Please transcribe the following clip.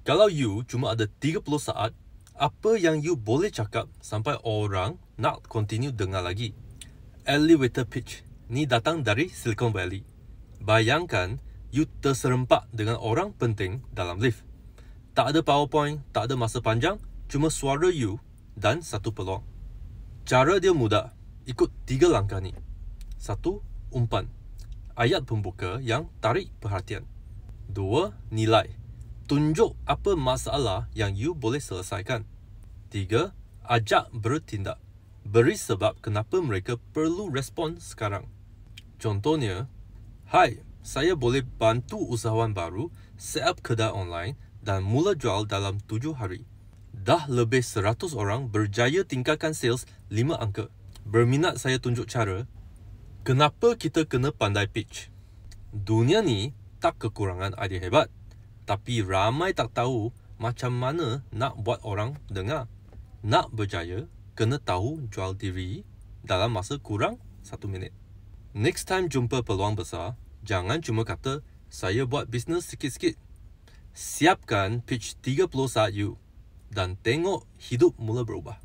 Kalau you cuma ada 30 saat, apa yang you boleh cakap sampai orang nak continue dengar lagi? Elevator pitch ni datang dari Silicon Valley. Bayangkan you terserempak dengan orang penting dalam lift. Tak ada PowerPoint, tak ada masa panjang, cuma suara you dan satu peluang. Cara dia mudah, ikut 3 langkah ni. 1. Umpan. Ayat pembuka yang tarik perhatian. 2. Nilai. Tunjuk apa masalah yang you boleh selesaikan. 3. Ajak bertindak. Beri sebab kenapa mereka perlu respon sekarang. Contohnya, "Hai, saya boleh bantu usahawan baru set up kedai online dan mula jual dalam 7 hari. Dah lebih 100 orang berjaya tingkatkan sales 5 angka. Berminat saya tunjuk cara." Kenapa kita kena pandai pitch? Dunia ni tak kekurangan idea hebat, tapi ramai tak tahu macam mana nak buat orang dengar. Nak berjaya, kena tahu jual diri dalam masa kurang 1 minit. Next time jumpa peluang besar, jangan cuma kata, "Saya buat bisnes sikit-sikit." Siapkan pitch 30 saat you dan tengok hidup mula berubah.